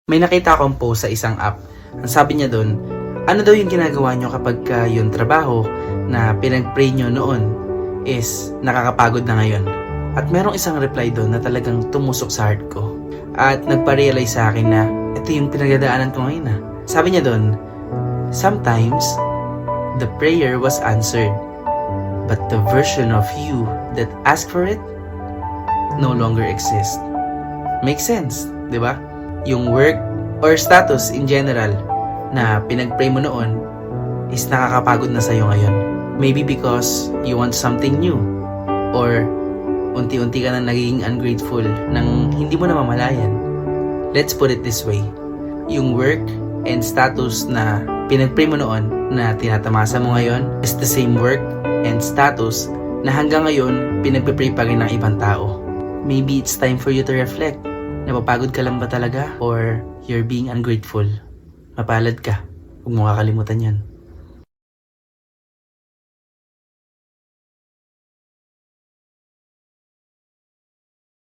May nakita akong post sa isang app. Ang sabi niya doon, ano daw yung ginagawa nyo kapag yung trabaho na pinag-pray nyo noon is nakakapagod na ngayon. At merong isang reply doon na talagang tumusok sa heart ko. At nagpa-realize sa akin na ito yung pinagdadaanan ko ngayon. Sabi niya doon, sometimes the prayer was answered, but the version of you that asked for it no longer exists. Makes sense, di ba? Yung work or status in general na pinag-pray mo noon is nakakapagod na sa'yo ngayon. Maybe because you want something new or unti-unti ka na nagiging ungrateful nang hindi mo na mamalayan. Let's put it this way. Yung work and status na pinag-pray mo noon na tinatamasa mo ngayon is the same work and status na hanggang ngayon pinag-pray pa rin ng ibang tao. Maybe it's time for you to reflect. Napapagod ka lang ba talaga or you're being ungrateful? Mapalad ka. Huwag mo kakalimutan yan.